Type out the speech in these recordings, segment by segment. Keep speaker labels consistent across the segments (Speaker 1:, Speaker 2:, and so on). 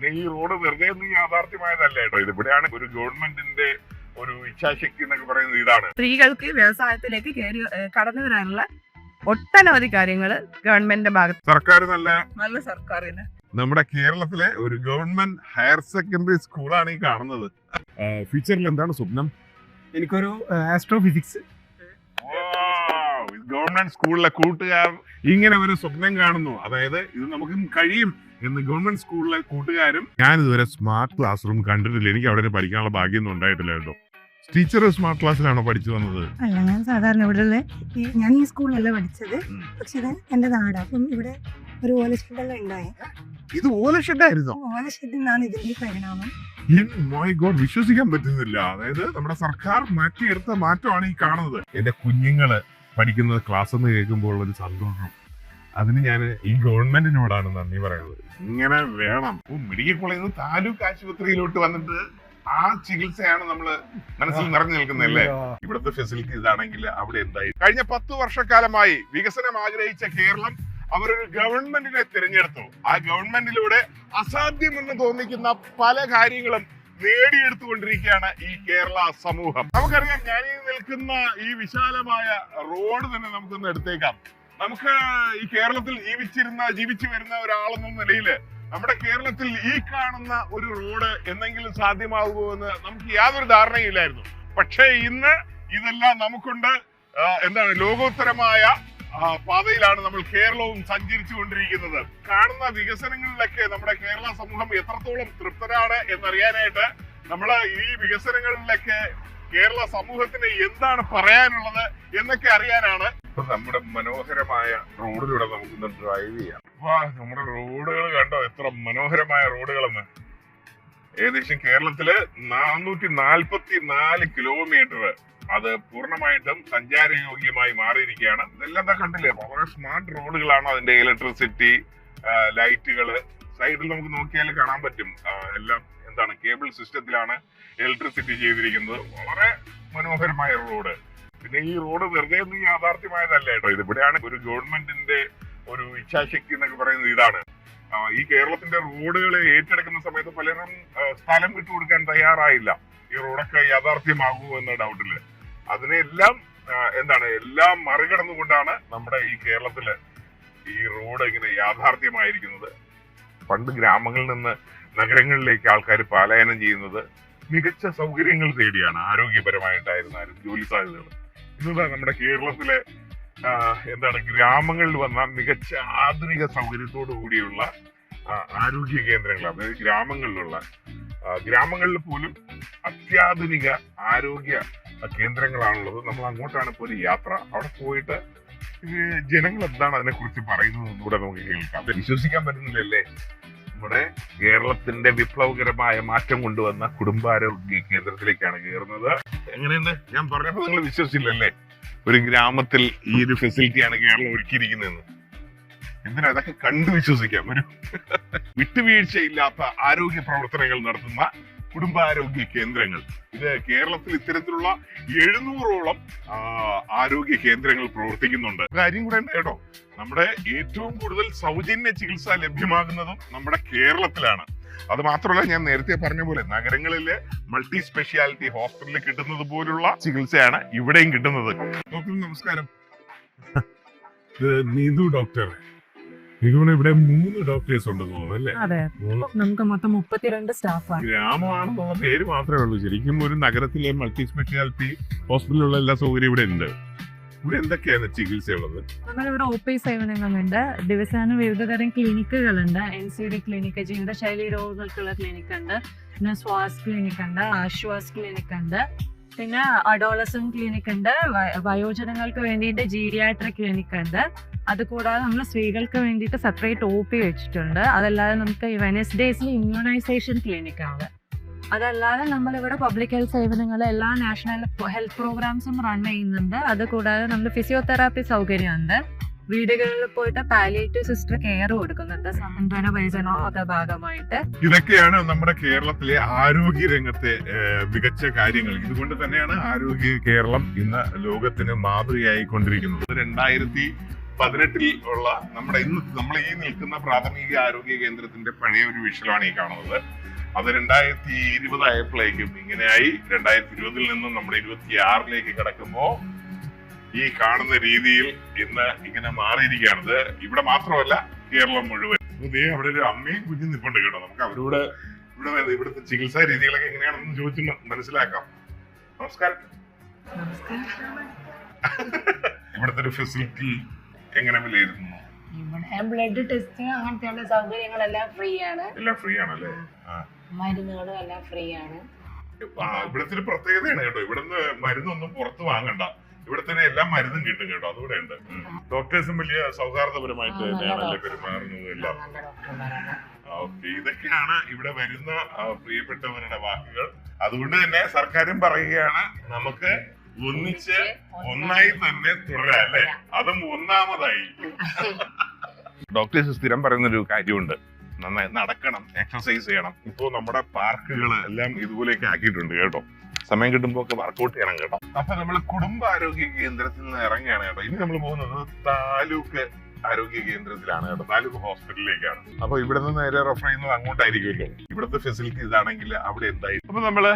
Speaker 1: പിന്നെ ഈ റോഡ് വെറുതെ ഒന്നും യാഥാർത്ഥ്യമായതല്ല കേട്ടോ. ഇതിവിടെയാണ് ഒരു ഗവൺമെന്റിന്റെ ഒരു ഇച്ഛാശക്തി എന്നൊക്കെ പറയുന്നത് ഇതാണ്.
Speaker 2: സ്ത്രീകൾക്ക് വ്യവസായത്തിലേക്ക് കടന്നു വരാനുള്ള ഒട്ടനവധി കാര്യങ്ങൾ ഗവൺമെന്റിന്റെ ഭാഗത്ത്
Speaker 1: സർക്കാർ
Speaker 2: നല്ല സർക്കാരിന്.
Speaker 1: നമ്മുടെ കേരളത്തിലെ ഒരു ഗവൺമെന്റ് ഹയർ സെക്കൻഡറി സ്കൂളാണ് ഈ കാണുന്നത്. ഫ്യൂച്ചറിൽ എന്താണ് സ്വപ്നം?
Speaker 3: എനിക്കൊരു ആസ്ട്രോഫിസിക്സ്.
Speaker 1: ഗവൺമെന്റ് സ്കൂളിലെ കൂട്ടുകാർ ഇങ്ങനെ ഒരു സ്വപ്നം കാണുന്നു. അതായത് ഇത് നമുക്ക് കഴിയും എന്ന് ഗവൺമെന്റ് സ്കൂളിലെ കൂട്ടുകാരും. ഞാൻ ഇതുവരെ സ്മാർട്ട് ക്ലാസ് റൂം കണ്ടിട്ടില്ല. എനിക്ക് അവിടെ പഠിക്കാനുള്ള ഭാഗ്യമൊന്നും ഉണ്ടായിട്ടില്ല കേട്ടോ. ടീച്ചർ സ്മാർട്ട് ക്ലാസ്സിലാണോ പഠിച്ചു വന്നത്?
Speaker 4: അല്ല, ഞാൻ സാധാരണ ഇവിടെ ഞാൻ ഈ സ്കൂളിലല്ല പഠിച്ചത്. പക്ഷെ ഇത് എന്റെ നാട്. അപ്പം ഇവിടെ ഒരു ഓലഷെഡെല്ലാം ഉണ്ടായി.
Speaker 1: ഇത് ഓലഷെഡായിരുന്നോ?
Speaker 4: ഓലഷെഡിൽ നിന്നാണ് ഇതിന്റെ പരിണാമം.
Speaker 1: മൈ ഗോഡ്, വിശ്വസിക്കാൻ പറ്റുന്നില്ല. അതായത് നമ്മുടെ സർക്കാർ മാറ്റിയെടുത്ത മാറ്റമാണ് ഈ കാണുന്നത്. എന്റെ കുഞ്ഞുങ്ങള് പഠിക്കുന്ന ക്ലാസ് എന്ന് കേൾക്കുമ്പോൾ ഒരു സന്തോഷം. അതിന് ഞാൻ ഈ ഗവൺമെന്റിനോടാണ് നന്ദി പറയുന്നത്. ഇങ്ങനെ വേണം. മെഡിക്കൽ കോളേജിൽ നിന്ന് താലൂക്ക് ആശുപത്രിയിലോട്ട് വന്നിട്ട് ആ ചികിത്സയാണ് നമ്മള് മനസ്സിൽ നിറഞ്ഞു നിൽക്കുന്നതല്ലേ. ഇവിടുത്തെ ഫെസിലിറ്റി ഇതാണെങ്കിൽ അവിടെ എന്തായി? കഴിഞ്ഞ 10 വർഷക്കാലമായി വികസനം ആഗ്രഹിച്ച കേരളം അവരൊരു ഗവൺമെന്റിനെ തിരഞ്ഞെടുത്തു. ആ ഗവൺമെന്റിലൂടെ അസാധ്യമെന്ന് തോന്നിക്കുന്ന പല കാര്യങ്ങളും നേടിയെടുത്തുകൊണ്ടിരിക്കുകയാണ് ഈ കേരള സമൂഹം. നമുക്കറിയാം, ഞാൻ ഈ നിൽക്കുന്ന ഈ വിശാലമായ റോഡ് തന്നെ നമുക്കൊന്ന് എടുത്തേക്കാം. നമുക്ക് ഈ കേരളത്തിൽ ജീവിച്ചു വരുന്ന ഒരാളെന്ന നിലയില് നമ്മുടെ കേരളത്തിൽ ഈ കാണുന്ന ഒരു റോഡ് എന്തെങ്കിലും സാധ്യമാകുമോ എന്ന് നമുക്ക് യാതൊരു ധാരണയില്ലായിരുന്നു. പക്ഷേ ഇന്ന് ഇതെല്ലാം നമുക്കുണ്ട്. ലോകോത്തരമായ പാതയിലാണ് നമ്മൾ കേരളവും സഞ്ചരിച്ചു കൊണ്ടിരിക്കുന്നത്. കാണുന്ന വികസനങ്ങളിലൊക്കെ നമ്മുടെ കേരള സമൂഹം എത്രത്തോളം തൃപ്തരാണ് എന്നറിയാനായിട്ട് നമ്മൾ ഈ വികസനങ്ങളിലൊക്കെ കേരള സമൂഹത്തിന് എന്താണ് പറയാനുള്ളത് എന്നൊക്കെ അറിയാനാണ് നമ്മുടെ മനോഹരമായ റോഡിലൂടെ നമുക്കൊന്ന് ഡ്രൈവ് ചെയ്യാം. നമ്മുടെ റോഡുകൾ കണ്ടോ, എത്ര മനോഹരമായ റോഡുകളെന്ന്. ഏകദേശം കേരളത്തില് 444 കിലോമീറ്റർ അത് പൂർണ്ണമായിട്ടും സഞ്ചാരയോഗ്യമായി മാറിയിരിക്കുകയാണ്. ഇതെല്ലാം കണ്ടില്ലേ, വളരെ സ്മാർട്ട് റോഡുകളാണ്. അതിന്റെ ഇലക്ട്രിസിറ്റി ലൈറ്റുകള് സൈഡിൽ നമുക്ക് നോക്കിയാൽ കാണാൻ പറ്റും. എല്ലാം കേബിൾ സിസ്റ്റത്തിലാണ് ഇലക്ട്രിസിറ്റി ചെയ്തിരിക്കുന്നത്. വളരെ മനോഹരമായ റോഡ്. പിന്നെ ഈ റോഡ് വെറുതെ ഒന്നും യാഥാർത്ഥ്യമായതല്ല കേട്ടോ. ഇതിവിടെയാണ് ഒരു ഗവൺമെന്റിന്റെ ഒരു ഇച്ഛാശക്തി എന്നൊക്കെ പറയുന്നത് ഇതാണ്. ഈ കേരളത്തിന്റെ റോഡുകൾ ഏറ്റെടുക്കുന്ന സമയത്ത് പലരും സ്ഥലം വിട്ടുകൊടുക്കാൻ തയ്യാറായില്ല. ഈ റോഡൊക്കെ യാഥാർത്ഥ്യമാകുമോ എന്ന ഡൗട്ടില്. അതിനെല്ലാം എല്ലാം മറികടന്നുകൊണ്ടാണ് നമ്മുടെ ഈ കേരളത്തില് ഈ റോഡ് ഇങ്ങനെ യാഥാർത്ഥ്യമായിരിക്കുന്നത്. പണ്ട് ഗ്രാമങ്ങളിൽ നിന്ന് നഗരങ്ങളിലേക്ക് ആൾക്കാർ പലായനം ചെയ്യുന്നത് മികച്ച സൗകര്യങ്ങൾ തേടിയാണ്. ആരോഗ്യപരമായിട്ടായിരുന്നാലും ജോലി സാധ്യതകൾ. ഇന്നതാ നമ്മുടെ കേരളത്തിലെ ഗ്രാമങ്ങളിൽ വന്ന മികച്ച ആധുനിക സൗകര്യത്തോടു കൂടിയുള്ള ആരോഗ്യ കേന്ദ്രങ്ങൾ. അതായത് ഗ്രാമങ്ങളിൽ പോലും അത്യാധുനിക ആരോഗ്യ കേന്ദ്രങ്ങളാണുള്ളത്. നമ്മൾ അങ്ങോട്ടാണ് ഇപ്പോൾ ഒരു യാത്ര. അവിടെ പോയിട്ട് ജനങ്ങൾ എന്താണ് അതിനെ കുറിച്ച് പറയുന്നത് കൂടെ നമുക്ക് കേൾക്കാം. വിശ്വസിക്കാൻ പറ്റുന്നില്ലല്ലേ, നമ്മുടെ കേരളത്തിന്റെ വിപ്ലവകരമായ മാറ്റം കൊണ്ടുവന്ന കുടുംബാരോഗ്യ കേന്ദ്രത്തിലേക്കാണ് കയറുന്നത്. എങ്ങനെയുണ്ട്? ഞാൻ പറഞ്ഞപ്പോൾ നിങ്ങൾ വിശ്വസിച്ചില്ലല്ലേ, ഒരു ഗ്രാമത്തിൽ ഈ ഒരു ഫെസിലിറ്റിയാണ് കേരളം ഒരുക്കിയിരിക്കുന്നതെന്ന്. എന്തിനാ അതൊക്കെ കണ്ടു വിശ്വസിക്കാം. ഒരു വിട്ടുവീഴ്ചയില്ലാത്ത ആരോഗ്യ പ്രവർത്തനങ്ങൾ നടത്തുന്ന കുടുംബാരോഗ്യ കേന്ദ്രങ്ങൾ. ഇത് കേരളത്തിൽ ഇത്തരത്തിലുള്ള 700ഓളം ആരോഗ്യ കേന്ദ്രങ്ങൾ പ്രവർത്തിക്കുന്നുണ്ട്. കാര്യം കൂടെ ഉണ്ട് കേട്ടോ, നമ്മുടെ ഏറ്റവും കൂടുതൽ സൗജന്യ ചികിത്സ ലഭ്യമാകുന്നതും നമ്മുടെ കേരളത്തിലാണ്. അത് മാത്രമല്ല, ഞാൻ നേരത്തെ പറഞ്ഞ പോലെ നഗരങ്ങളിലെ മൾട്ടി സ്പെഷ്യാലിറ്റി ഹോസ്പിറ്റലിൽ കിട്ടുന്നത് പോലുള്ള ചികിത്സയാണ് ഇവിടെയും കിട്ടുന്നത്. ഡോക്ടർ നമസ്കാരം. നീതു ഡോക്ടർ, ഇവിടെ 3 ഡോക്ടേഴ്സ് ഉണ്ടെന്ന് തോന്നുന്നു അല്ലേ?
Speaker 4: അതെ, നമുക്ക് മൊത്തം 32 സ്റ്റാഫാണ്.
Speaker 1: ഗ്രാമമാണെന്നുള്ള പേര് മാത്രമേ ഉള്ളൂ. ശരിക്കും ഒരു നഗരത്തിലെ മൾട്ടി സ്പെഷ്യാലിറ്റി ഹോസ്പിറ്റലിലുള്ള എല്ലാ സൗകര്യം ഇവിടെ ഉണ്ട്. ഇവിടെ എന്തൊക്കെയാണ് ചികിത്സയുള്ളത്?
Speaker 4: നമ്മളിവിടെ OP സേവനങ്ങളുണ്ട്. ദിവസേന വിവിധതരം ക്ലിനിക്കുകളുണ്ട്. NCD ക്ലിനിക്ക്, ജീവിതശൈലി രോഗങ്ങൾക്കുള്ള ക്ലിനിക്ക് ഉണ്ട്. പിന്നെ സ്വാസ് ക്ലിനിക്ക് ഉണ്ട്, ആശ്വാസ് ക്ലിനിക്ക് ഉണ്ട്, പിന്നെ അഡോളസൻ ക്ലിനിക്ക് ഉണ്ട്, വയോജനങ്ങൾക്ക് വേണ്ടിയിട്ട് ജീരിയാട്രിക് ക്ലിനിക്ക് ഉണ്ട്. അതുകൂടാതെ നമ്മൾ സ്ത്രീകൾക്ക് വേണ്ടിയിട്ട് സെപ്പറേറ്റ് OP വെച്ചിട്ടുണ്ട്. അതല്ലാതെ നമുക്ക് വെനസ്ഡേസിൽ ഇമ്മ്യൂണൈസേഷൻ ക്ലിനിക്കാണ്. അതല്ലാതെ നമ്മളിവിടെ പബ്ലിക് ഹെൽത്ത് സേവനങ്ങൾ എല്ലാ നാഷണൽ ഹെൽത്ത് പ്രോഗ്രാംസും റൺ ചെയ്യുന്നുണ്ട്. അതുകൂടാതെ നമ്മൾ ഫിസിയോതെറാപ്പി സൗകര്യമുണ്ട്. വീടുകളിൽ പോയിട്ട് പാലിയേറ്റീവ് സിസ്റ്റർ കെയർ കൊടുക്കുന്നുണ്ട് സാന്ത്വന പരിചരണത്തിന്റെ ഭാഗമായിട്ട്.
Speaker 1: ഇതൊക്കെയാണ് നമ്മുടെ കേരളത്തിലെ ആരോഗ്യ രംഗത്തെ മികച്ച കാര്യങ്ങൾ. ഇതുകൊണ്ട് തന്നെയാണ് ആരോഗ്യ കേരളം ഇന്ന് ലോകത്തിന് മാതൃകയായിക്കൊണ്ടിരിക്കുന്നത്. 18 ഉള്ള നമ്മുടെ നമ്മൾ ഈ നിൽക്കുന്ന പ്രാഥമിക ആരോഗ്യ കേന്ദ്രത്തിന്റെ പഴയ ഒരു വിഷ്വലാണ് ഈ കാണുന്നത്. അത് 2020 ആയപ്പോഴേക്കും ഇങ്ങനെയായി. 2020 നിന്നും നമ്മുടെ 26 കിടക്കുമ്പോ ഈ കാണുന്ന രീതിയിൽ ഇന്ന് ഇങ്ങനെ മാറിയിരിക്കുകയാണത്. ഇവിടെ മാത്രമല്ല, കേരളം മുഴുവൻ. അവിടെ ഒരു അമ്മയും കുഞ്ഞും നിൽപ്പുണ്ട് കേട്ടോ. നമുക്ക് അവരോട് ഇവിടുത്തെ ചികിത്സാ രീതികളൊക്കെ എങ്ങനെയാണെന്ന് ചോദിച്ച് മനസ്സിലാക്കാം. നമസ്കാരം. ഇവിടുത്തെ ഒരു ഫെസിലിറ്റി എങ്ങനെ വിലയിരുത്തുന്നു?
Speaker 5: ഇവിടെ ബ്ലഡ് ടെസ്റ്റ് അങ്ങനത്തെ സൗകര്യങ്ങളെല്ലാം ഫ്രീ ആണ്.
Speaker 1: എല്ലാം ഫ്രീ ആണല്ലേ?
Speaker 5: മരുന്നുകളും എല്ലാം ഫ്രീ ആണ്.
Speaker 1: ഇവിടുത്തെ ഒരു പ്രത്യേകതയാണ് കേട്ടോ. ഇവിടുന്ന് മരുന്നൊന്നും പുറത്ത് വാങ്ങണ്ട. ഇവിടെ തന്നെ എല്ലാം മരുന്നും കിട്ടും കേട്ടോ. അതുകൂടെ ഉണ്ട്. ഡോക്ടേഴ്സും വലിയ സൗഹാർദ്ദപരമായിട്ട് തന്നെയാണല്ലേ പെരുമാറുന്നത് എല്ലാം. ഓക്കെ, ഇതൊക്കെയാണ് ഇവിടെ വരുന്ന പ്രിയപ്പെട്ടവരുടെ വാക്കുകൾ. അതുകൊണ്ട് തന്നെ സർക്കാരും പറയുകയാണ് നമുക്ക് ഒന്നിച്ച് ഒന്നായി തന്നെ തുടരാം അല്ലെ? അതും ഒന്നാമതായി. ഡോക്ടേഴ്സ് സ്ഥിരം പറയുന്നൊരു കാര്യമുണ്ട്, നന്നായി നടക്കണം, എക്സർസൈസ് ചെയ്യണം. ഇപ്പോ നമ്മുടെ പാർക്കുകൾ എല്ലാം ഇതുപോലെയൊക്കെ ആക്കിയിട്ടുണ്ട് കേട്ടോ. സമയം കിട്ടുമ്പോ ഒക്കെ വർക്കൗട്ട് ചെയ്യണം കേട്ടോ. അപ്പൊ നമ്മൾ കുടുംബാരോഗ്യ കേന്ദ്രത്തിൽ നിന്ന് ഇറങ്ങിയാണ് കേട്ടോ. ഇനി നമ്മൾ പോകുന്നത് താലൂക്ക് ആരോഗ്യ കേന്ദ്രത്തിലാണ് കേട്ടോ. താലൂക്ക് ഹോസ്പിറ്റലിലേക്കാണ്. അപ്പൊ ഇവിടെ നിന്ന് നേരെ റെഫർ ചെയ്യുന്നത് അങ്ങോട്ടായിരിക്കുമല്ലോ. ഇവിടുത്തെ ഫെസിലിറ്റി ഇതാണെങ്കിൽ അവിടെ എന്തായിരിക്കും. അപ്പൊ നമ്മള്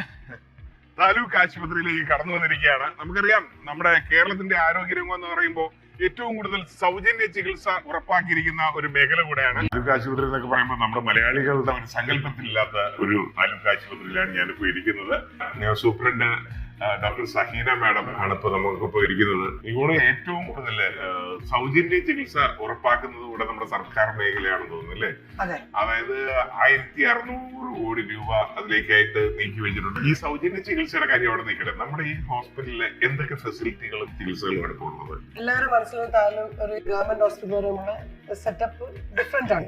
Speaker 1: താലൂക്ക് ആശുപത്രിയിലേക്ക് കടന്നു വന്നിരിക്കുകയാണ്. നമുക്കറിയാം, നമ്മുടെ കേരളത്തിന്റെ ആരോഗ്യരംഗം എന്ന് പറയുമ്പോൾ ഏറ്റവും കൂടുതൽ സൗജന്യ ചികിത്സ ഉറപ്പാക്കിയിരിക്കുന്ന ഒരു മേഖല കൂടെയാണ് താലൂക്ക് ആശുപത്രി എന്നൊക്കെ പറയുമ്പോൾ. നമ്മുടെ മലയാളികളുടെ ഒരു സങ്കല്പത്തിലില്ലാത്ത ഒരു താലൂക്ക് ആശുപത്രിയിലാണ് ഞാനിപ്പോ ഇരിക്കുന്നത്. സൂപ്രണ്ട് ഡോക്ടർ സഹീന മാഡം ആണ് ഇപ്പൊ നമുക്കിപ്പോ ഇരിക്കുന്നത്. ഇങ്ങോട്ട് ഏറ്റവും കൂടുതൽ സൗജന്യ ചികിത്സ ഉറപ്പാക്കുന്നത് കൂടെ നമ്മുടെ സർക്കാർ മേഖലയാണെന്ന് തോന്നുന്നു അല്ലേ? അതായത് 1600 കോടി രൂപ അതിലേക്കായിട്ട് നീക്കി വെച്ചിട്ടുണ്ട്. ഈ സൗജന്യ ചികിത്സയുടെ കാര്യം അവിടെ നിൽക്കട്ടെ. നമ്മുടെ ഈ ഹോസ്പിറ്റലിൽ എന്തൊക്കെ ഫെസിലിറ്റികളും ചികിത്സകളും ആണ് പോകുന്നത്?
Speaker 6: എല്ലാവരും മനസ്സിലാക്കാനും ഒരു ഗവൺമെന്റ് ഹോസ്പിറ്റൽ സെറ്റപ്പ് ഡിഫറെന്റ് ആണ്.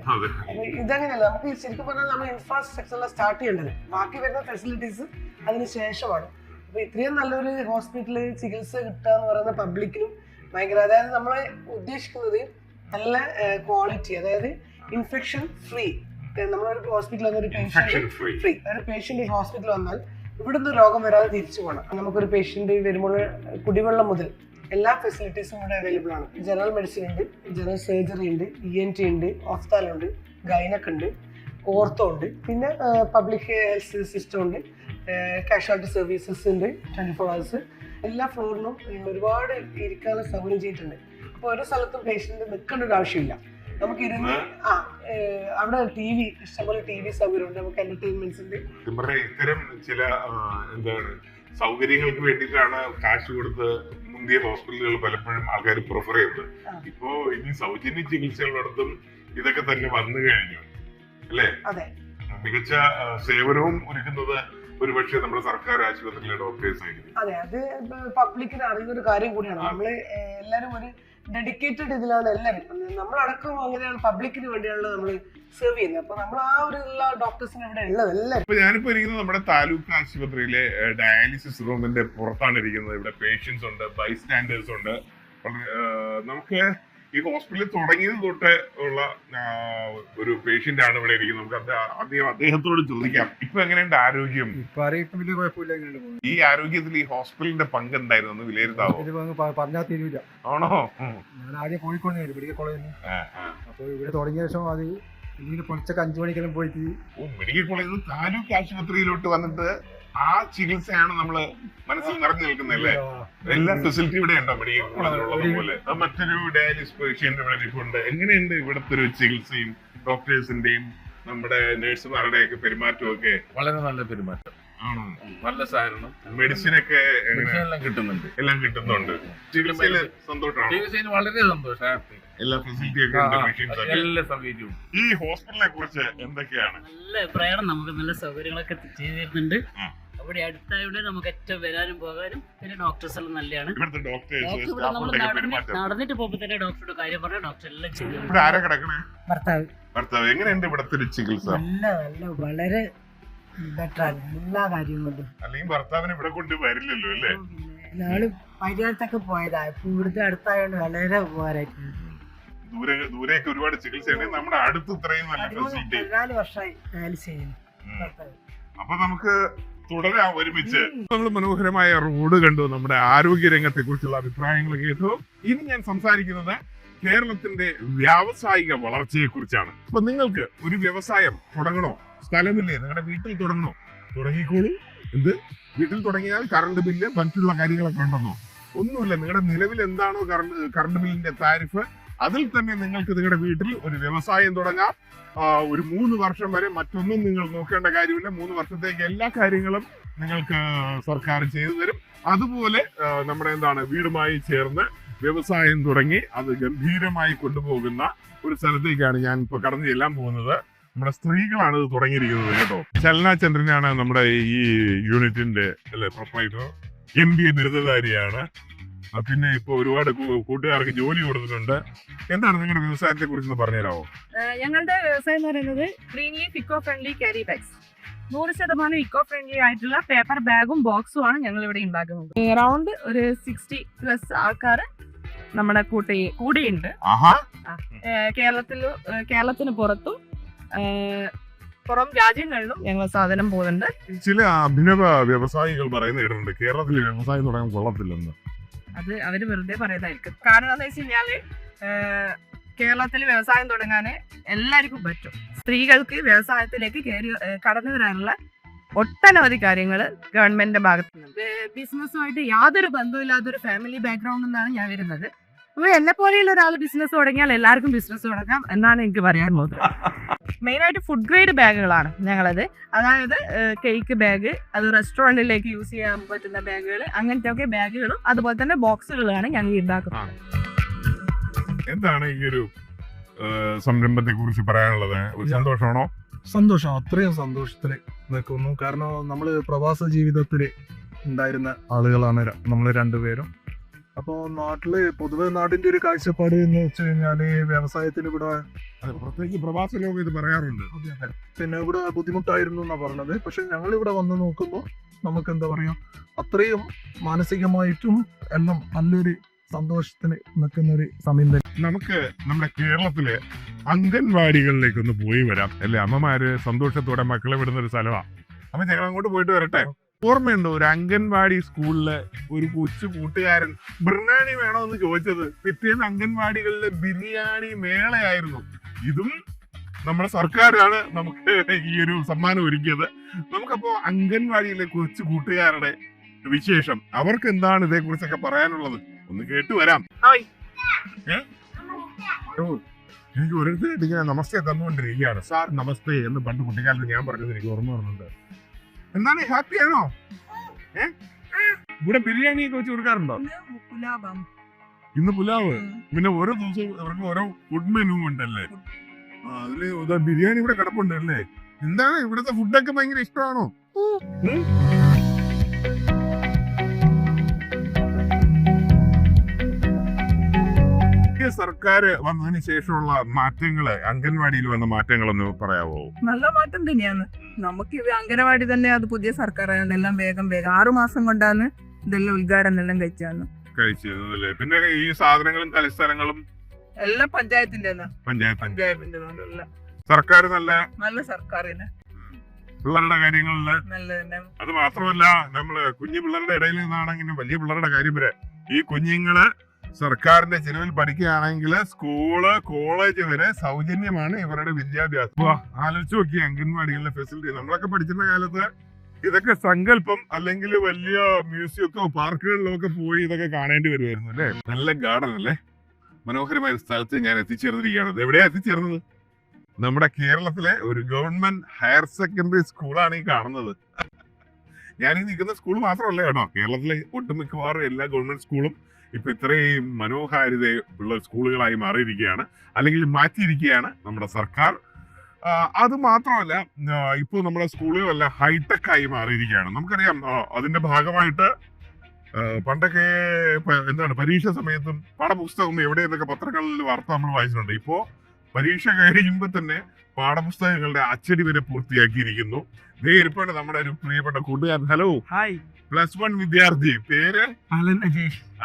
Speaker 6: ഇതങ്ങനെയല്ല. നമുക്ക് ശരിക്കും പറഞ്ഞാൽ നമ്മൾ ഇൻഫ്രാസ്ട്രക്ചറിൽ സ്റ്റാർട്ട് ചെയ്യേണ്ടത്. ബാക്കി വരുന്ന ഫെസിലിറ്റീസ് അതിന് ശേഷമാണ്. അപ്പൊ ഇത്രയും നല്ലൊരു ഹോസ്പിറ്റലിൽ ചികിത്സ കിട്ടുക എന്ന് പറയുന്ന പബ്ലിക്കിനും ഭയങ്കര, അതായത് നമ്മൾ ഉദ്ദേശിക്കുന്നത് നല്ല ക്വാളിറ്റി, അതായത് ഇൻഫെക്ഷൻ ഫ്രീ. നമ്മളൊരു ഹോസ്പിറ്റലിൽ വന്നൊരു പേഷ്യന്റ് ഹോസ്പിറ്റലിൽ വന്നാൽ ഇവിടുന്ന് രോഗം വരാതെ തിരിച്ചു പോകണം. നമുക്കൊരു പേഷ്യന്റ് വരുമ്പോൾ കുടിവെള്ളം മുതൽ എല്ലാ ഫെസിലിറ്റീസും ഇവിടെ അവൈലബിൾ ആണ്. ജനറൽ മെഡിസിൻ ഉണ്ട്, ജനറൽ സർജറി ഉണ്ട്, ENT ഉണ്ട്, ഹോസ്പിറ്റലുണ്ട്, ഗൈനക്ക് ഉണ്ട്, ഓർത്തോ ഉണ്ട്, പിന്നെ പബ്ലിക് ഹെൽത്ത് സിസ്റ്റം ഉണ്ട്, കാഷ്വാലിറ്റി സർവീസസ് ഉണ്ട് 24 hours. എല്ലാ ഫ്ലോറിലും ഒരുപാട് ഇരിക്കാനുള്ള സൗകര്യം ചെയ്തിട്ടുണ്ട്. അപ്പോൾ ഒരു സ്ഥലത്തും പേഷ്യന്റ് നിൽക്കേണ്ട ഒരു ആവശ്യമില്ല. നമുക്ക് ഇരുന്ന് അവിടെ ഇഷ്ടംപോലെ TV സൗകര്യം ഉണ്ട്. നമുക്ക് എന്റർടൈൻമെന്റ്സ് ഉണ്ട്.
Speaker 1: ഇത്തരം ചില എന്താണ് സൗകര്യങ്ങൾക്ക് വേണ്ടിയിട്ടാണ് കാശ് കൊടുത്ത് മുന്തിയ ഹോസ്പിറ്റലുകൾ പലപ്പോഴും ആൾക്കാർ പ്രിഫർ ചെയ്യുന്നത്. ഇപ്പോ ഇനി സൗജന്യ ചികിത്സകളിടത്തും ഇതൊക്കെ തന്നെ വന്നു കഴിഞ്ഞു അല്ലേ?
Speaker 6: അതെ,
Speaker 1: മികച്ച സേവനവും ഒരുക്കുന്നത് ഒരുപക്ഷെ നമ്മുടെ സർക്കാർ ആശുപത്രിയിലെ ഡോക്ടേഴ്സ് ആയിരിക്കും.
Speaker 6: അതെ, അത് പബ്ലിക്കിന് അറിയുന്ന ഒരു കാര്യം കൂടിയാണ്. നമ്മള് എല്ലാവരും ഒരു ഡെഡിക്കേറ്റഡ് ഇതിലാണ് എല്ലാവരും. നമ്മളടക്കം അങ്ങനെയാണ് പബ്ലിക്കിന് വേണ്ടിയാണ് നമ്മൾ സെർവ് ചെയ്യുന്നത്. അപ്പൊ നമ്മൾ ആ ഒരു ഡോക്ടേഴ്സിന് ഇവിടെ ഉള്ളത് എല്ലാവരും.
Speaker 1: ഇപ്പൊ ഞാനിപ്പോ ഇരിക്കുന്നത് നമ്മുടെ താലൂക്ക് ആശുപത്രിയിലെ ഡയാലിസിസ് റൂമിന്റെ പുറത്താണ് ഇരിക്കുന്നത്. ഇവിടെ പേഷ്യൻസ് ഉണ്ട്, ബൈസ്റ്റാൻഡേഴ്സ് ഉണ്ട്. നമുക്ക് ഈ ഹോസ്പിറ്റലിൽ തുടങ്ങിയത് തൊട്ട് ഉള്ള ഒരു പേഷ്യന്റ് ആണ് ഇവിടെ ഇരിക്കുന്നത്. നമുക്ക് അദ്ദേഹത്തോട് ചോദിക്കാം, ഇപ്പൊ എങ്ങനെയുണ്ട് ആരോഗ്യം?
Speaker 3: വലിയ കുഴപ്പമില്ല.
Speaker 1: ഈ ആരോഗ്യത്തിൽ ഈ ഹോസ്പിറ്റലിന്റെ പങ്ക് എന്തായിരുന്നു ഒന്ന് വിലയിരുത്താവോ?
Speaker 3: പറഞ്ഞാൽ തീരൂല.
Speaker 1: ആണോ?
Speaker 3: ഞാൻ ആദ്യം കോഴിക്കോട് മെഡിക്കൽ കോളേജിൽ. അപ്പൊ ഇവിടെ തുടങ്ങിയ ശേഷം അത് ഇങ്ങനെ പുലച്ചൊക്കെ 5 മണിക്കെല്ലാം പോയിട്ട്
Speaker 1: മെഡിക്കൽ കോളേജിൽ നിന്ന് താലൂക്ക് ആശുപത്രിയിലോട്ട് വന്നിട്ട് ആ ചികിത്സയാണ് നമ്മള് മനസ്സിൽ നിറഞ്ഞു നിൽക്കുന്നല്ലേ? എല്ലാ ഫെസിലിറ്റി ഇവിടെ ഉണ്ടോ മെഡിക്കൽ കോളേജിലുള്ളത് പോലെ? മറ്റൊരു ഡയാലിസിസ് പേഷ്യന്റ് ഇവിടെ ഇരിപ്പുണ്ട്. എങ്ങനെയുണ്ട് ഇവിടുത്തെ ഒരു ചികിത്സയും ഡോക്ടേഴ്സിന്റെയും നമ്മുടെ നഴ്സുമാരുടെ ഒക്കെ പെരുമാറ്റവും ഒക്കെ?
Speaker 7: വളരെ നല്ല പെരുമാറ്റം
Speaker 1: ആണോ?
Speaker 7: നല്ല സഹകരണം.
Speaker 1: മെഡിസിനൊക്കെ
Speaker 7: എല്ലാം കിട്ടുന്നുണ്ട്.
Speaker 1: എല്ലാം കിട്ടുന്നുണ്ട്. ചികിത്സയില് സന്തോഷമാണ്?
Speaker 7: ചികിത്സയിൽ വളരെ സന്തോഷം.
Speaker 1: എല്ലാ ഫെസിലിറ്റി ഒക്കെ ഉണ്ട്, മെഷീൻസ് ഒക്കെ.
Speaker 7: എല്ലാ സൗകര്യവും.
Speaker 1: ഈ ഹോസ്പിറ്റലിനെ കുറിച്ച് എന്തൊക്കെയാണ്?
Speaker 8: നല്ല അഭിപ്രായമാണ്. നമുക്ക് നല്ല സൗകര്യങ്ങളൊക്കെ ചെയ്തു തരുന്നുണ്ട്. അവിടെ അടുത്തായതുകൊണ്ട് നമുക്ക് ഏറ്റവും വരാനും പോകാനും, പിന്നെ ഡോക്ടേഴ്സ് എല്ലാം നല്ലതാണ്.
Speaker 1: ഇവിടുത്തെ ഡോക്ടേഴ്സ്
Speaker 8: നടന്നിട്ട് പോകുമ്പോൾ തന്നെ ഡോക്ടറുടെ കാര്യം പറഞ്ഞാൽ ഡോക്ടർ എല്ലാം ചെയ്യും.
Speaker 1: ഇവിടെ ആരാ കിടക്കണേ?
Speaker 6: ഭർത്താവ്.
Speaker 1: എങ്ങനെയുണ്ട് ഇവിടുത്തെ ഒരു ചികിത്സ?
Speaker 6: നല്ല വളരെ ബെറ്റർ എല്ലാ കാര്യങ്ങളും.
Speaker 1: അല്ലെങ്കിൽ ഭർത്താവിനെ ഇവിടെ കൊണ്ട് വരില്ലല്ലോ അല്ലേ?
Speaker 6: ഞങ്ങള് പരിഹാരത്തൊക്കെ പോയതാ. ഇപ്പൊ ഇവിടുത്തെ അടുത്തായോണ്ട് വളരെ ഉപകാരമായിട്ടുണ്ട്.
Speaker 1: ദൂരേക്ക് ഒരുപാട് ചികിത്സയാണ്. നമ്മുടെ അടുത്ത് ഇത്രയും നല്ല ഫെസിലിറ്റി.
Speaker 6: 14 വർഷമായി ഡയാലിസിസ് ചെയ്യുന്നു.
Speaker 1: അപ്പൊ നമുക്ക് തുടരാം ഒരുമിച്ച്. നമ്മൾ മനോഹരമായ റോഡ് കണ്ടു, നമ്മുടെ ആരോഗ്യ രംഗത്തെ കുറിച്ചുള്ള അഭിപ്രായങ്ങൾ കേട്ടു. ഇനി ഞാൻ സംസാരിക്കുന്നത് കേരളത്തിന്റെ വ്യാവസായിക വളർച്ചയെ കുറിച്ചാണ്. അപ്പൊ നിങ്ങൾക്ക് ഒരു വ്യവസായം തുടങ്ങണോ? സ്ഥലമില്ലേ? നിങ്ങളുടെ വീട്ടിൽ തുടങ്ങണോ? തുടങ്ങിക്കോളൂ. എന്ത് വീട്ടിൽ തുടങ്ങിയാൽ കറണ്ട് ബില്ല് മറ്റുള്ള കാര്യങ്ങളൊക്കെ ഉണ്ടെന്നോ? ഒന്നുമില്ല. നിങ്ങളുടെ നിലവിൽ എന്താണോ കറണ്ട് ബില്ലിന്റെ താരിഫ്, അതിൽ തന്നെ നിങ്ങൾക്ക് നിങ്ങളുടെ വീട്ടിൽ ഒരു വ്യവസായം തുടങ്ങാം. ഒരു 3 വർഷം വരെ മറ്റൊന്നും നിങ്ങൾ നോക്കേണ്ട കാര്യമില്ല. 3 വർഷത്തേക്ക് എല്ലാ കാര്യങ്ങളും നിങ്ങൾക്ക് സർക്കാർ ചെയ്തു തരും. അതുപോലെ നമ്മുടെ വീടുമായി ചേർന്ന് വ്യവസായം തുടങ്ങി അത് ഗംഭീരമായി കൊണ്ടുപോകുന്ന ഒരു സ്ഥലത്തേക്കാണ് ഞാൻ ഇപ്പൊ കടന്നു ചെല്ലാൻ പോകുന്നത്. നമ്മുടെ സ്ത്രീകളാണ് ഇത് തുടങ്ങിയിരിക്കുന്നത് കേട്ടോ. ചലന ചന്ദ്രനാണ് നമ്മുടെ ഈ യൂണിറ്റിന്റെ പ്രൊപ്പറേറ്റർ. MBA ബിരുദധാരിയാണ്. പിന്നെ ഇപ്പൊ ഒരുപാട് കൂട്ടുകാർക്ക് ജോലി കൊടുത്തിട്ടുണ്ട്. എന്താണ് നിങ്ങളുടെ വ്യവസായത്തെ കുറിച്ച് പറഞ്ഞുതരാമോ?
Speaker 2: ഞങ്ങളുടെ വ്യവസായം എന്ന് പറയുന്നത് green leaf eco friendly carry bags. 100% eco friendly ആയിട്ടുള്ള പേപ്പർ ബാഗും ബോക്സും ആണ് ഞങ്ങൾ ഇവിടെ ഉണ്ടാക്കുന്നത്. അറൗണ്ട് ഒരു 60+ ആൾക്കാർ നമ്മുടെ കൂടെയുണ്ട്. കേരളത്തിന് പുറത്തും പുറം രാജ്യങ്ങളിലും ഞങ്ങൾ സാധനം പോകുന്നുണ്ട്.
Speaker 1: ചില അഭിനവ വ്യവസായികൾ പറയുന്ന കേട്ടിട്ടുണ്ട് കേരളത്തിൽ വ്യവസായം തുടങ്ങാൻ കൊള്ളത്തില്ലെന്ന്.
Speaker 2: അത് അവര് വെറുതെ പറയുന്നതായിരിക്കും. കാരണം എന്താ വെച്ച് കഴിഞ്ഞാല് കേരളത്തിൽ വ്യവസായം തുടങ്ങാൻ എല്ലാവർക്കും പറ്റും. സ്ത്രീകൾക്ക് വ്യവസായത്തിലേക്ക് കടന്നു വരാനുള്ള ഒട്ടനവധി കാര്യങ്ങൾ ഗവൺമെന്റിന്റെ ഭാഗത്തു നിന്ന്. ബിസിനസ്സുമായിട്ട് യാതൊരു ബന്ധമില്ലാത്തൊരു ഫാമിലി ബാക്ക്ഗ്രൗണ്ടിൽ നിന്നാണ് ഞാൻ വരുന്നത്. അപ്പൊ എന്നെ പോലെയുള്ള ഒരാൾ ബിസിനസ് തുടങ്ങിയാൽ എല്ലാവർക്കും ബിസിനസ് തുടങ്ങാം എന്നാണ് എനിക്ക് പറയാൻ പോകുന്നത്. മെയിനായിട്ട് ഫുഡ് ഗ്രേഡ് ബാഗുകളാണ് ഞങ്ങളത്. അതായത് കേക്ക് ബാഗ്, അത് റെസ്റ്റോറൻറ്റിലേക്ക് യൂസ് ചെയ്യാൻ പറ്റുന്ന ബാഗുകൾ, അങ്ങനത്തെ ഒക്കെ ബാഗുകളും അതുപോലെ തന്നെ ബോക്സുകളാണ് ഞങ്ങൾ ഉണ്ടാക്കുന്നത്.
Speaker 1: എന്താണ് ഈ ഒരു സംരംഭത്തെ കുറിച്ച് പറയാനുള്ളത്? സന്തോഷമാണോ?
Speaker 3: സന്തോഷം, അത്രയും സന്തോഷത്തിൽ നിൽക്കുന്നു. കാരണം നമ്മൾ പ്രവാസ ജീവിതത്തിൽ ഉണ്ടായിരുന്ന ആളുകളാണ് നമ്മൾ രണ്ടുപേരും. അപ്പോൾ നാട്ടില് പൊതുവെ നാടിന്റെ ഒരു കാഴ്ചപ്പാട് എന്ന് വെച്ച് കഴിഞ്ഞാല് വ്യവസായത്തിന് ഇവിടെ
Speaker 1: പ്രത്യേകിച്ച് പ്രവാസ ലോകം ഇത് പറയാറുണ്ട്.
Speaker 3: പിന്നെ ഇവിടെ ബുദ്ധിമുട്ടായിരുന്നു എന്നാണ് പറഞ്ഞത്. പക്ഷെ ഞങ്ങൾ ഇവിടെ വന്ന് നോക്കുമ്പോൾ നമുക്ക് എന്താ പറയാ, അത്രയും മാനസികമായിട്ടും എല്ലാം നല്ലൊരു സന്തോഷത്തിന് നിൽക്കുന്ന ഒരു സമയം തന്നെ.
Speaker 1: നമുക്ക് നമ്മുടെ കേരളത്തിലെ അംഗൻവാടികളിലേക്കൊന്ന് പോയി വരാം അല്ലെ? അമ്മമാര് സന്തോഷത്തോടെ മക്കളെ വിടുന്ന ഒരു സ്ഥലമാണ്. അപ്പൊ ഞങ്ങൾ അങ്ങോട്ട് പോയിട്ട് വരട്ടെ. ഓർമ്മയുണ്ടോ ഒരു അംഗൻവാടി സ്കൂളില് ഒരു കൊച്ചു കൂട്ടുകാരൻ ബിരിയാണി വേണോ എന്ന് ചോദിച്ചത്? പിറ്റേന്ന് അംഗൻവാടികളിലെ ബിരിയാണി മേളയായിരുന്നു. ഇതും നമ്മുടെ സർക്കാരാണ് നമുക്ക് ഈ ഒരു സമ്മാനം ഒരുക്കിയത്. നമുക്കപ്പോ അംഗൻവാടിയിലെ കൊച്ചു കൂട്ടുകാരുടെ വിശേഷം, അവർക്ക് എന്താണ് ഇതേ കുറിച്ചൊക്കെ പറയാനുള്ളത് ഒന്ന് കേട്ടു വരാം. എനിക്ക് ഓരോരുത്തരായിട്ട് ഇങ്ങനെ നമസ്തേ തന്നുകൊണ്ടിരിക്കുകയാണ്. സാർ നമസ്തേ എന്ന് പണ്ട് കുട്ടിക്കാലത്ത് ഞാൻ പറഞ്ഞത് എനിക്ക് ഓർമ്മ വരുന്നുണ്ട്. എന്താണ്, ഹാപ്പിയാണോ? ഇവിടെ ബിരിയാണിയൊക്കെ വെച്ച് കൊടുക്കാറുണ്ടോ? ഇന്ന് പുലാവ്. പിന്നെ ഓരോ ദിവസവും അവർക്ക് ഓരോ ഫുഡ് മെനു ഉണ്ടല്ലേ? അതില് ബിരിയാണി ഇവിടെ കിടപ്പുണ്ട് അല്ലേ? എന്താണ് ഇവിടുത്തെ ഫുഡൊക്കെ ഭയങ്കര ഇഷ്ടമാണോ? സർക്കാർ വന്നതിന് ശേഷമുള്ള മാറ്റങ്ങള്, അംഗൻവാടിയിൽ വന്ന മാറ്റങ്ങളൊന്ന് പറയാവോ?
Speaker 2: നല്ല മാറ്റം തന്നെയാണ്. നമുക്ക് ഇത് അംഗനവാടി തന്നെ, അത് പുതിയ സർക്കാരാണ്. എല്ലാം വേഗം 6 മാസം കൊണ്ടാണ് ഇതെല്ലാം ഉദ്ഘാടനം എല്ലാം
Speaker 1: കഴിച്ചത്. പിന്നെ ഈ സാധനങ്ങളും കളിസ്ഥലങ്ങളും
Speaker 2: എല്ലാം പഞ്ചായത്തിന്റെ
Speaker 1: സർക്കാർ നല്ല
Speaker 2: സർക്കാരിന്
Speaker 1: പിള്ളേരുടെ കാര്യങ്ങളില്
Speaker 2: നല്ല തന്നെ.
Speaker 1: അത് മാത്രമല്ല, നമ്മള് കുഞ്ഞു പിള്ളേരുടെ ഇടയിൽ നിന്നാണെങ്കിലും വലിയ പിള്ളേരുടെ കാര്യം വരെ ഈ കുഞ്ഞുങ്ങള് സർക്കാരിന്റെ ചെലവിൽ പഠിക്കുകയാണെങ്കിൽ സ്കൂള് കോളേജ് വരെ സൗജന്യമാണ് ഇവരുടെ വിദ്യാഭ്യാസം. ആലോചിച്ച് നോക്കി അംഗൻവാടികളിലെ ഫെസിലിറ്റി. നമ്മളൊക്കെ പഠിച്ചിരുന്ന കാലത്ത് ഇതൊക്കെ സങ്കല്പം, അല്ലെങ്കിൽ വലിയ മ്യൂസിയമൊക്കെ പാർക്കുകളിലോ ഒക്കെ പോയി ഇതൊക്കെ കാണേണ്ടി വരുമായിരുന്നു അല്ലേ? നല്ല ഗാർഡൻ അല്ലേ? മനോഹരമായ സ്ഥലത്ത് ഞാൻ എത്തിച്ചേർന്നിരിക്കുകയാണ്. എവിടെയാ എത്തിച്ചേർന്നത്? നമ്മുടെ കേരളത്തിലെ ഒരു ഗവൺമെന്റ് ഹയർ സെക്കൻഡറി സ്കൂളാണ് ഈ കാണുന്നത്. ഞാൻ ഈ നിൽക്കുന്ന സ്കൂൾ മാത്രമല്ല കേട്ടോ, കേരളത്തിലെ ഒട്ടുമിക്കവാറും എല്ലാ ഗവൺമെന്റ് സ്കൂളും ഇപ്പൊ ഇത്രയും മനോഹാരിത ഉള്ള സ്കൂളുകളായി മാറിയിരിക്കുകയാണ്, അല്ലെങ്കിൽ മാറ്റിയിരിക്കുകയാണ് നമ്മുടെ സർക്കാർ. അത് മാത്രമല്ല, ഇപ്പോൾ നമ്മുടെ സ്കൂളുകളെല്ലാം ഹൈടെക് ആയി മാറിയിരിക്കുകയാണ്. നമുക്കറിയാം, അതിന്റെ ഭാഗമായിട്ട് പണ്ടൊക്കെ പരീക്ഷ സമയത്തും പാഠപുസ്തകം എവിടെയെന്നൊക്കെ പത്രങ്ങളിൽ വാർത്ത നമ്മൾ വായിച്ചിട്ടുണ്ട്. ഇപ്പോ പരീക്ഷ കഴിയുമ്പോൾ തന്നെ പാഠപുസ്തകങ്ങളുടെ അച്ചടി വരെ പൂർത്തിയാക്കിയിരിക്കുന്നു. ഇരിപ്പാണ് നമ്മുടെ ഒരു പ്രിയപ്പെട്ട കൂട്ടുകാരൻ. Hello,
Speaker 3: hi.
Speaker 1: +1 വിദ്യാർത്ഥി, പേര്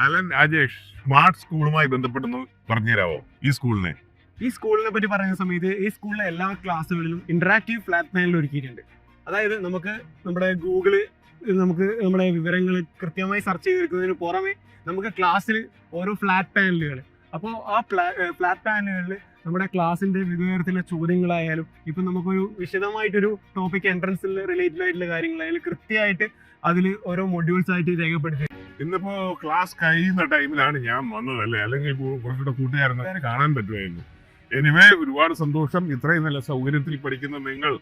Speaker 1: അലൻ അജേഷ്. സ്മാർട്ട് സ്കൂളുമായി ബന്ധപ്പെട്ടെന്ന് പറഞ്ഞുതരാവോ ഈ സ്കൂളിനെ?
Speaker 9: ഈ സ്കൂളിനെ പറ്റി പറയുന്ന സമയത്ത് ഈ സ്കൂളിലെ എല്ലാ ക്ലാസ്സുകളിലും ഇന്ററാക്റ്റീവ് ഫ്ലാറ്റ് പാനൽ ഒരുക്കിയിട്ടുണ്ട്. അതായത് നമുക്ക് നമ്മുടെ ഗൂഗിള് നമുക്ക് നമ്മുടെ വിവരങ്ങൾ കൃത്യമായി സെർച്ച് ചെയ്തെടുക്കുന്നതിന് പുറമെ നമുക്ക് ക്ലാസ്സിൽ ഓരോ ഫ്ലാറ്റ് പാനലുകൾ, അപ്പോൾ ആ ഫ്ലാറ്റ് പാനലുകളിൽ നമ്മുടെ ക്ലാസ്സിന്റെ വിവിധ തരത്തിലുള്ള ചോദ്യങ്ങളായാലും ഇപ്പം നമുക്കൊരു വിശദമായിട്ടൊരു ടോപ്പിക് എൻട്രൻസിൽ റിലേറ്റഡ് ആയിട്ടുള്ള കാര്യങ്ങളായാലും കൃത്യമായിട്ട് അതിൽ ഓരോ മൊഡ്യൂൾസ് ആയിട്ട് രേഖപ്പെടുത്തി.
Speaker 1: ഇന്നിപ്പോ ക്ലാസ് കഴിയുന്ന ടൈമിലാണ് ഞാൻ വന്നതല്ലേ, അല്ലെങ്കിൽ കുറച്ചുകൂടെ കൂട്ടുകാരനെ കാണാൻ പറ്റുമായിരുന്നു. എനിവേ ഒരുപാട് സന്തോഷം. ഇത്രയും നല്ല സൗകര്യത്തിൽ പഠിക്കുന്ന നിങ്ങൾ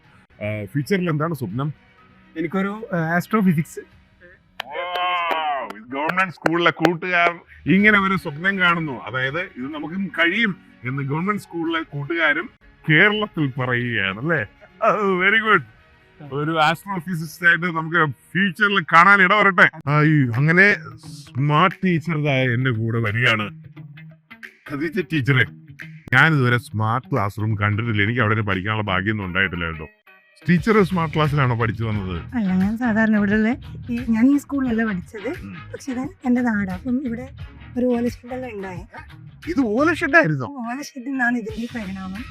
Speaker 1: ഫ്യൂച്ചറിൽ എന്താണ് സ്വപ്നം?
Speaker 9: എനിക്കൊരു ആസ്ട്രോഫിസിക്സ്
Speaker 1: ഗവൺമെന്റ് സ്കൂളിലെ കൂട്ടുകാർ ഇങ്ങനെ ഒരു സ്വപ്നം കാണുന്നു, അതായത് ഇത് നമുക്ക് കഴിയും എന്ന് ഗവൺമെന്റ് സ്കൂളിലെ കൂട്ടുകാരും കേരളത്തിൽ പറയുകയാണ് അല്ലേ. Very good. ഒരു ആസ്ട്രോഫിസിസ്റ്റ് ആയിട്ട് നമുക്ക് ഫ്യൂച്ചറിൽ കാണാൻ ഇടവരട്ടെ. അങ്ങനെ സ്മാർട്ട് ടീച്ചറായ എന്റെ കൂടെ വരികയാണ് ഖദീജ ടീച്ചറെ. ഞാനിതുവരെ സ്മാർട്ട് ക്ലാസ് റൂം കണ്ടിട്ടില്ല, എനിക്ക് അവിടെ പഠിക്കാനുള്ള ഭാഗ്യമൊന്നും ഉണ്ടായിട്ടില്ല കേട്ടോ. ടീച്ചർ സ്മാർട്ട് ക്ലാസ്സിലാണോ പഠിച്ചു വന്നത്?
Speaker 5: അല്ല, ഞാൻ സാധാരണ ഇവിടെ ഞാൻ ഈ സ്കൂളിലല്ല പഠിച്ചത്, പക്ഷെ ഇത് എന്റെ നാട്. അപ്പം ഇവിടെ ഒരു ഓലഷെഡെല്ലാം ഉണ്ടായി.
Speaker 1: ഇത് ഓലഷെഡായിരുന്നോ?
Speaker 5: ഓലഷെഡിൽ നിന്നാണ് ഇതിന്റെ പരിണാമം.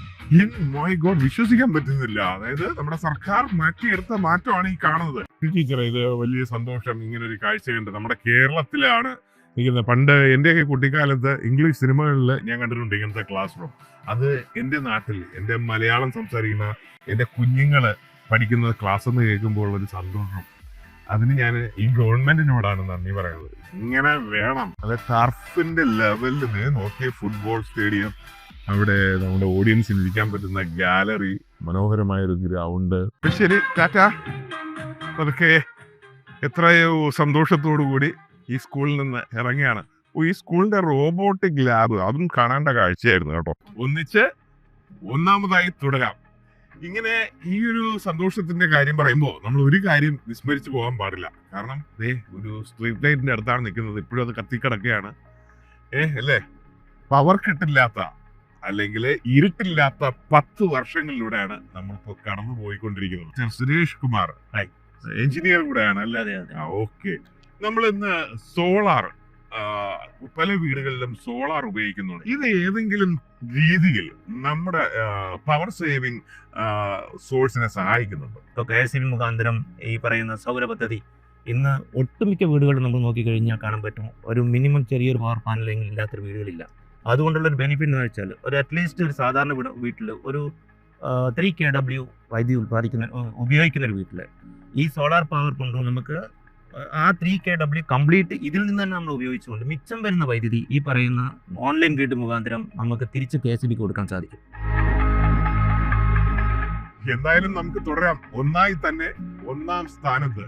Speaker 1: മൈ ഗോഡ്, വിശ്വസിക്കാൻ പറ്റുന്നില്ല. അതായത് നമ്മുടെ സർക്കാർ മാറ്റിയെടുത്ത മാറ്റമാണ് ഈ കാണുന്നത്. ടീച്ചറെ, ഇത് വലിയ സന്തോഷം. ഇങ്ങനെ ഒരു കാഴ്ച കണ്ട് നമ്മുടെ കേരളത്തിലാണ് ഇരിക്കുന്നത്. പണ്ട് എന്റെയൊക്കെ കുട്ടിക്കാലത്ത് ഇംഗ്ലീഷ് സിനിമകളിൽ ഞാൻ കണ്ടിട്ടുണ്ട് ഇങ്ങനത്തെ ക്ലാസ് റൂം. അത് എന്റെ നാട്ടിൽ എന്റെ മലയാളം സംസാരിക്കുന്ന എന്റെ കുഞ്ഞുങ്ങള് പഠിക്കുന്ന ക്ലാസ് എന്ന് കേൾക്കുമ്പോൾ ഒരു സന്തോഷം. അതിന് ഞാൻ ഈ ഗവൺമെന്റിനോടാണ് നന്ദി പറയുന്നത്. ഇങ്ങനെ വേണം. അത് ടർഫിന്റെ ലെവലിൽ നോക്കിയ ഫുട്ബോൾ സ്റ്റേഡിയം, അവിടെ നമ്മുടെ ഓഡിയൻസിന് ഇരിക്കാൻ പറ്റുന്ന ഗാലറി, മനോഹരമായ ഒരു ഗ്രൗണ്ട്. ശരി, ടാറ്റ. അതൊക്കെ എത്രയോ സന്തോഷത്തോടു കൂടി ഈ സ്കൂളിൽ നിന്ന് ഇറങ്ങിയാണ്. ഈ സ്കൂളിന്റെ റോബോട്ടിക് ലാബ് അതും കാണേണ്ട കാഴ്ചയായിരുന്നു കേട്ടോ. ഒന്നാമതായി തുടരാം. ഇങ്ങനെ ഈ ഒരു സന്തോഷത്തിന്റെ കാര്യം പറയുമ്പോൾ നമ്മൾ ഒരു കാര്യം വിസ്മരിച്ചു പോകാൻ പാടില്ല. കാരണം ഒരു സ്ട്രീറ്റ് ലൈറ്റിന്റെ അടുത്താണ് നിൽക്കുന്നത്. ഇപ്പോഴും അത് കത്തിക്കിടക്കുകയാണ്. അല്ലേ, പവർ കട്ടില്ലാത്ത അല്ലെങ്കിൽ ഇരുട്ടില്ലാത്ത 10 വർഷങ്ങളിലൂടെയാണ് നമ്മളിപ്പോ കടന്നു പോയിക്കൊണ്ടിരിക്കുന്നത്. സുരേഷ് കുമാർ എഞ്ചിനീയർ കൂടെയാണ് അല്ലേ? ഓക്കെ. നമ്മൾ ഇന്ന് സോളാർ, പല വീടുകളിലും സോളാർ ഉപയോഗിക്കുന്നുണ്ട്. ഇത് ഏതെങ്കിലും രീതിയിൽ നമ്മുടെ പവർ സേവിങ് സോഴ്സിനെ സഹായിക്കുന്നുണ്ട്?
Speaker 10: ഇപ്പോൾ KSB മുഖാന്തരം ഈ പറയുന്ന സൗര പദ്ധതി ഇന്ന് ഒട്ടുമിക്ക വീടുകളിൽ നമ്മൾ നോക്കിക്കഴിഞ്ഞാൽ കാണാൻ പറ്റും, ഒരു മിനിമം ചെറിയൊരു പവർ പാനലെങ്കിലും ഇല്ലാത്തൊരു വീടുകളില്ല. അതുകൊണ്ടുള്ളൊരു ബെനിഫിറ്റ് എന്ന് വെച്ചാൽ ഒരു അറ്റ്ലീസ്റ്റ് ഒരു സാധാരണ വീട്ടിൽ ഒരു 3 kW വൈദ്യുതി ഉപയോഗിക്കുന്ന ഒരു വീട്ടിൽ ഈ സോളാർ പവർ കൊണ്ട് നമുക്ക് ആ 3 kW കംപ്ലീറ്റ് ഇതിൽ നിന്ന് തന്നെ നമ്മൾ ഉപയോഗിച്ചുകൊണ്ട് മിച്ചം വരുന്ന വൈദ്യുതി ഈ പറയുന്ന ഓൺലൈൻ ഗ്രിഡ് മുഖാന്തരം നമുക്ക് തിരിച്ച് KSB കൊടുക്കാൻ സാധിക്കും.
Speaker 1: എന്തായാലും നമുക്ക് തുടരാം. ഒന്നായി തന്നെ 1ാം സ്ഥാനത്ത്